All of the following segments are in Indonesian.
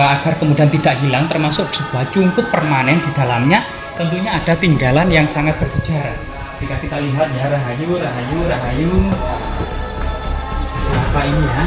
agar kemudian tidak hilang, termasuk sebuah cungkup permanen di dalamnya. Tentunya ada tinggalan yang sangat bersejarah. Jika kita lihat ya, rahayu, rahayu, rahayu. Apa ini ya?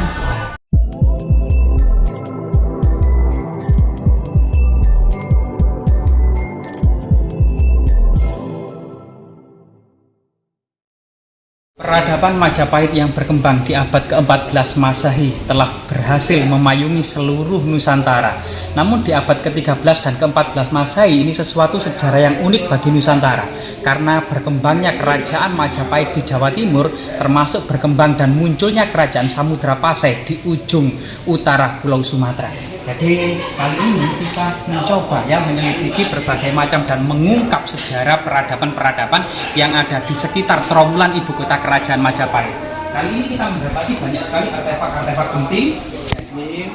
Peradaban Majapahit yang berkembang di abad ke-14 Masehi telah berhasil memayungi seluruh Nusantara. Namun di abad ke-13 dan ke-14 Masehi ini sesuatu sejarah yang unik bagi Nusantara. Karena berkembangnya kerajaan Majapahit di Jawa Timur, termasuk berkembang dan munculnya kerajaan Samudra Pasai di ujung utara Pulau Sumatera. Jadi kali ini kita mencoba ya menyelidiki berbagai macam dan mengungkap sejarah peradaban-peradaban yang ada di sekitar Trowulan, ibu kota kerajaan Majapahit. Kali ini kita mendapati banyak sekali artefak-artefak penting. Jadi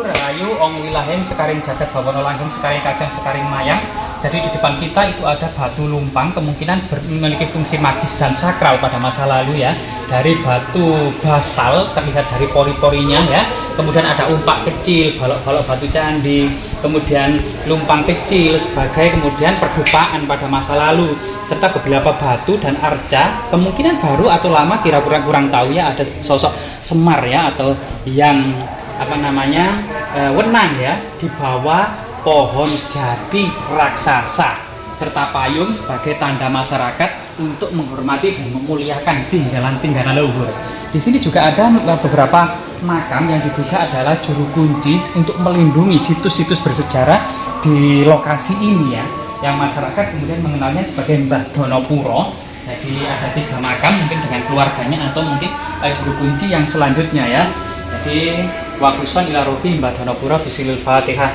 rahayu, ong wilaheng, sekaring jagat bawono langgeng, sekaring kajang, sekaring mayang. Jadi di depan kita itu ada batu lumpang, kemungkinan memiliki fungsi magis dan sakral pada masa lalu ya. Dari batu basal terlihat dari pori-porinya ya. Kemudian ada umpak kecil, balok-balok batu candi, kemudian lumpang kecil sebagai kemudian perdupaan pada masa lalu, serta beberapa batu dan arca kemungkinan baru atau lama, kira-kira kurang tahu ya. Ada sosok Semar ya, atau yang wenang ya di bawah pohon jati raksasa, serta payung sebagai tanda masyarakat untuk menghormati dan memuliakan tinggalan-tinggalan leluhur. Di sini juga ada beberapa makam yang diduga adalah juru kunci untuk melindungi situs-situs bersejarah di lokasi ini ya, yang masyarakat kemudian mengenalnya sebagai Mbah Donopuro. Jadi ada 3 makam mungkin dengan keluarganya atau mungkin juru kunci yang selanjutnya ya. Jadi wakusan ila robi Mbah Donopuro bisilil Fatihah.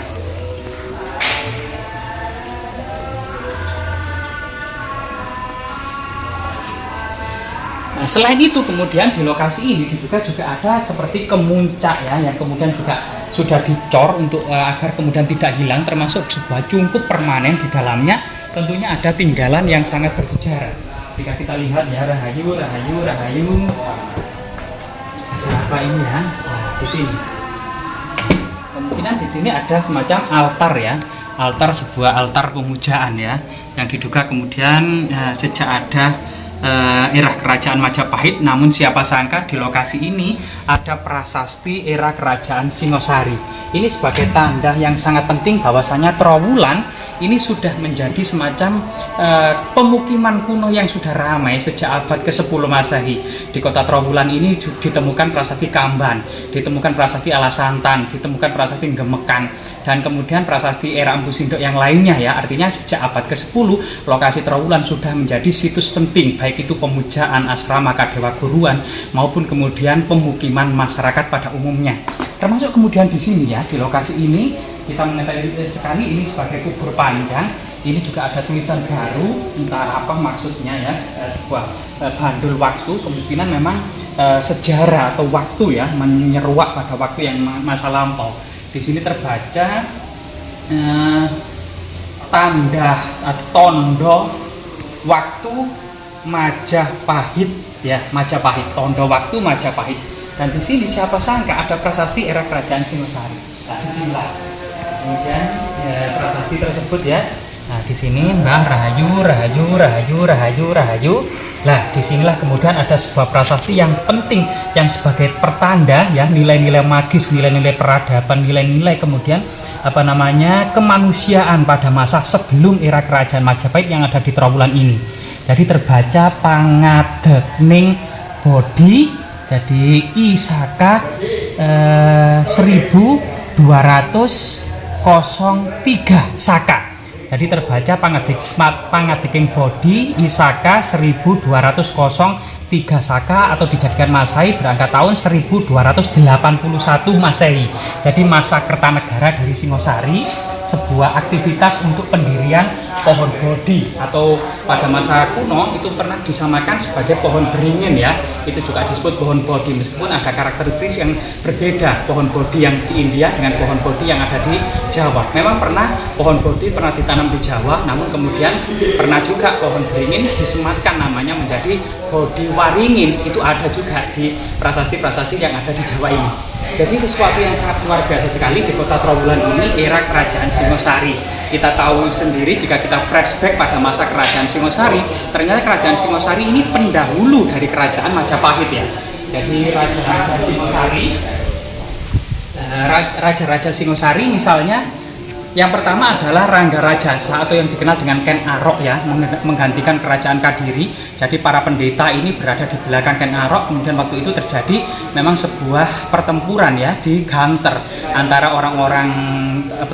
Nah, selain itu kemudian di lokasi ini diduga juga ada seperti kemuncak ya, yang kemudian juga sudah dicor untuk agar kemudian tidak hilang, termasuk sebuah cungkup permanen di dalamnya. Tentunya ada tinggalan yang sangat bersejarah. Jika kita lihat ya, rahayu, rahayu, rahayu. Ada apa ini ya? Nah, di sini. Kemungkinan di sini ada semacam altar ya, sebuah altar pemujaan ya, yang diduga kemudian sejak ada era kerajaan Majapahit. Namun siapa sangka di lokasi ini ada prasasti era kerajaan Singosari. Ini sebagai tanda yang sangat penting bahwasanya Trowulan ini sudah menjadi semacam pemukiman kuno yang sudah ramai sejak abad ke-10 Masehi. Di kota Trowulan ini ditemukan prasasti Kamban, ditemukan prasasti Alasantan, ditemukan prasasti Gemekan, dan kemudian prasasti era Empu Sindok yang lainnya ya. Artinya sejak abad ke-10 lokasi Trowulan sudah menjadi situs penting, baik itu pemujaan, asrama Kadewa Guruan maupun kemudian pemukiman masyarakat pada umumnya. Termasuk kemudian di sini ya, di lokasi ini kita mengetahui sekali ini sebagai kubur panjang. Ini juga ada tulisan baru, entah apa maksudnya ya, sebuah bandul waktu, kemungkinan memang sejarah atau waktu ya, menyeruak pada waktu yang masa lampau. Di sini terbaca tanda atau tondo waktu Majapahit ya, Majapahit, tondo waktu Majapahit. Dan di sini siapa sangka ada prasasti era kerajaan Singosari. Nah, disinilah kemudian ya, prasasti tersebut ya. Nah, di sini Mbah Rahayu, Rahayu, Rahayu, Rahayu, Rahayu. Nah, disinilah kemudian ada sebuah prasasti yang penting yang sebagai pertanda ya, nilai-nilai magis, nilai-nilai peradaban, nilai-nilai kemudian kemanusiaan pada masa sebelum era kerajaan Majapahit yang ada di Trowulan ini. Jadi terbaca pangadegning bodi, jadi Isaka 1203 Saka. Jadi terbaca pangadeging bodi Isaka 1203 Saka, atau dijadikan Masehi berangkat tahun 1281 Masehi. Jadi masa Kertanegara dari Singosari, sebuah aktivitas untuk pendirian pohon bodi, atau pada masa kuno itu pernah disamakan sebagai pohon beringin ya. Itu juga disebut pohon bodi, meskipun ada karakteristik yang berbeda pohon bodi yang di India dengan pohon bodi yang ada di Jawa. Memang pernah pohon bodi pernah ditanam di Jawa, namun kemudian pernah juga pohon beringin disematkan namanya menjadi bodi Waringin itu ada juga di prasasti-prasasti yang ada di Jawa ini. Jadi sesuatu yang sangat luar biasa sekali di Kota Trowulan ini, era kerajaan Singosari. Kita tahu sendiri jika kita flashback pada masa kerajaan Singosari, ternyata kerajaan Singosari ini pendahulu dari kerajaan Majapahit ya. Jadi raja-raja Singosari, raja-raja Singosari misalnya, yang pertama adalah Rangga Rajasa atau yang dikenal dengan Ken Arok ya, menggantikan kerajaan Kadiri. Jadi para pendeta ini berada di belakang Ken Arok. Kemudian waktu itu terjadi memang sebuah pertempuran ya di Ganter antara orang-orang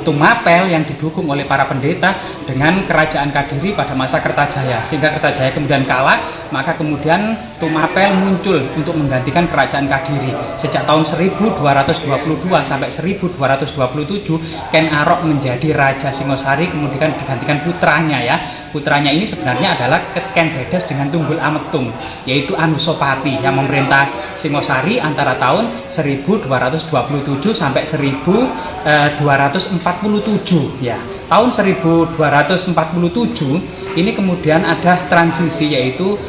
Tumapel yang didukung oleh para pendeta dengan kerajaan Kadiri pada masa Kertajaya, sehingga Kertajaya kemudian kalah. Maka kemudian Tumapel muncul untuk menggantikan kerajaan Kadiri. Sejak tahun 1222 sampai 1227 Ken Arok menjadi Raja Singosari, kemudian digantikan putranya ya. Putranya ini sebenarnya adalah Ken Dedes dengan Tunggul Ametung, yaitu Anusapati yang memerintah Singosari antara tahun 1227 sampai 1247 ya. Tahun 1247 ini kemudian ada transisi, yaitu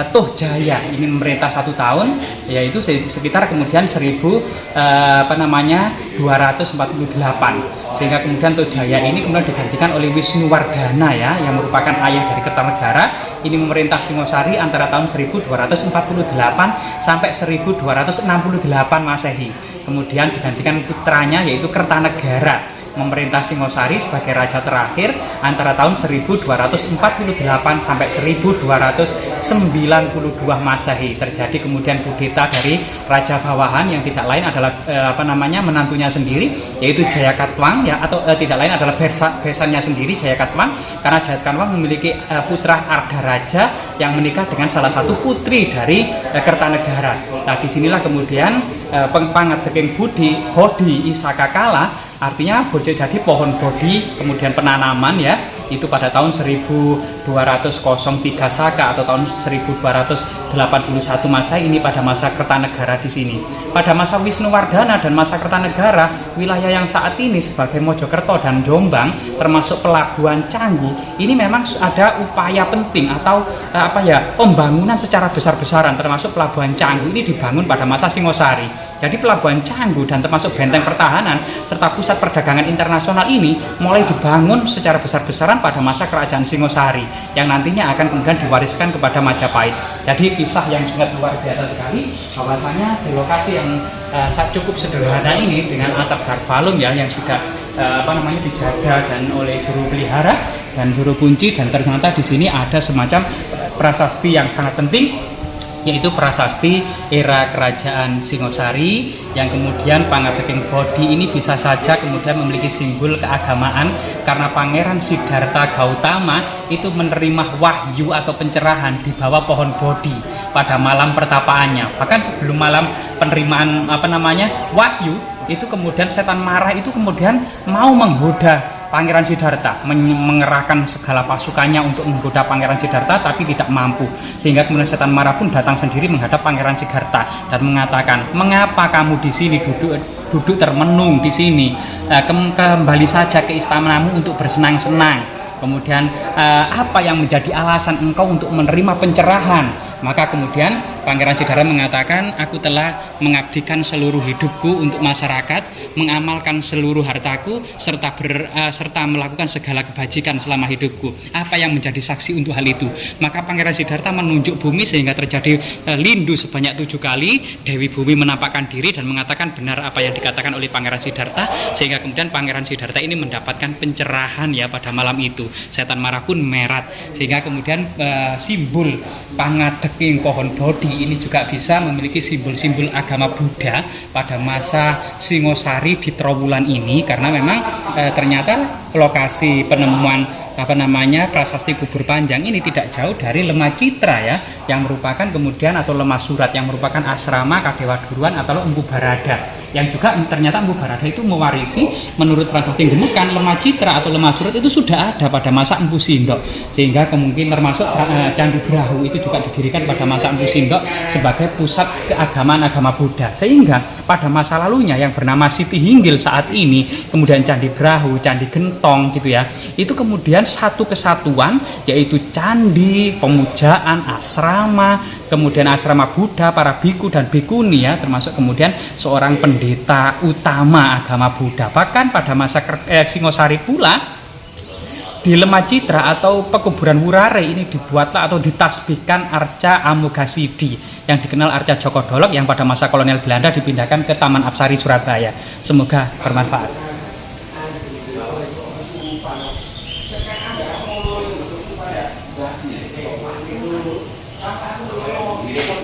Toh Jaya ini memerintah 1 tahun, yaitu sekitar kemudian 248, sehingga kemudian Toh Jaya ini kemudian digantikan oleh Wisnuwardana ya, yang merupakan ayah dari Kertanegara. Ini memerintah Singosari antara tahun 1248 sampai 1268 Masehi. Kemudian digantikan putranya yaitu Kertanegara memerintah Singosari sebagai raja terakhir antara tahun 1248 sampai 1292 Masehi. Terjadi kemudian kudeta dari raja bawahan yang tidak lain adalah menantunya sendiri, yaitu Jayakatwang ya, atau tidak lain adalah besannya sendiri Jayakatwang, karena Jayakatwang memiliki putra Ardaraja yang menikah dengan salah satu putri dari Kertanegara. Nah, disinilah kemudian Pangadeking Bodhi Isakakala, artinya bojo jadi pohon bodhi, kemudian penanaman ya, itu pada tahun 1203 Saka atau tahun 1281 Masehi, ini pada masa Kertanegara di sini. Pada masa Wisnuwardana dan masa Kertanegara, wilayah yang saat ini sebagai Mojokerto dan Jombang termasuk Pelabuhan Canggu, ini memang ada upaya penting atau pembangunan secara besar-besaran, termasuk Pelabuhan Canggu ini dibangun pada masa Singosari. Jadi Pelabuhan Canggu dan termasuk benteng pertahanan serta pusat perdagangan internasional ini mulai dibangun secara besar-besaran pada masa kerajaan Singosari, yang nantinya akan kemudian diwariskan kepada Majapahit. Jadi kisah yang sangat luar biasa sekali, bahwasanya di lokasi yang cukup sederhana ini dengan atap garvalum ya, yang sudah dijaga dan oleh juru pelihara dan juru kunci, dan ternyata di sini ada semacam prasasti yang sangat penting, yaitu prasasti era kerajaan Singosari, yang kemudian Pangadeking Bodhi ini bisa saja kemudian memiliki simbol keagamaan karena Pangeran Siddhartha Gautama itu menerima wahyu atau pencerahan di bawah pohon Bodhi pada malam pertapaannya. Bahkan sebelum malam penerimaan wahyu itu, kemudian setan marah itu kemudian mau menggoda Pangeran Siddhartha, mengerahkan segala pasukannya untuk menggoda Pangeran Siddhartha, tapi tidak mampu, sehingga kemudian setan marah pun datang sendiri menghadap Pangeran Siddhartha dan mengatakan, "Mengapa kamu di sini duduk termenung di sini? Kembali saja ke istanamu untuk bersenang-senang." Kemudian apa yang menjadi alasan engkau untuk menerima pencerahan? Maka kemudian Pangeran Siddhartha mengatakan, "Aku telah mengabdikan seluruh hidupku untuk masyarakat, mengamalkan seluruh hartaku, serta melakukan segala kebajikan selama hidupku. Apa yang menjadi saksi untuk hal itu?" Maka Pangeran Siddhartha menunjuk bumi sehingga terjadi lindu sebanyak 7 kali. Dewi Bumi menampakkan diri dan mengatakan benar apa yang dikatakan oleh Pangeran Siddhartha, sehingga kemudian Pangeran Siddhartha ini mendapatkan pencerahan ya pada malam itu. Setan marah pun merat, sehingga kemudian simbol Pangadeking pohon Bodhi ini juga bisa memiliki simbol-simbol agama Buddha pada masa Singosari di Trowulan ini, karena memang ternyata lokasi penemuan prasasti kubur panjang ini tidak jauh dari Lemah Citra ya, yang merupakan kemudian atau Lemah Surat yang merupakan asrama Kadewaduruan atau Empu Barada, yang juga ternyata Empu Barada itu mewarisi menurut prasasti Gemukan Lemah Citra atau Lemah Surat itu sudah ada pada masa Empu Sindok, sehingga kemungkinan termasuk Candi Brahu itu juga didirikan pada masa Empu Sindok sebagai pusat keagamaan agama Buddha, sehingga pada masa lalunya yang bernama Siti Hinggil saat ini, kemudian Candi Brahu, Candi Gentong gitu ya, itu kemudian satu kesatuan, yaitu candi, pemujaan, asrama, kemudian asrama Buddha, para biku dan bikuni ya, termasuk kemudian seorang pendeta utama agama Buddha. Bahkan pada masa Singosari pula di Lemah Citra atau pekuburan Wurare ini dibuatlah atau ditasbihkan arca Amoghasiddhi yang dikenal arca Joko Dolog yang pada masa kolonial Belanda dipindahkan ke Taman Apsari Surabaya. Semoga bermanfaat.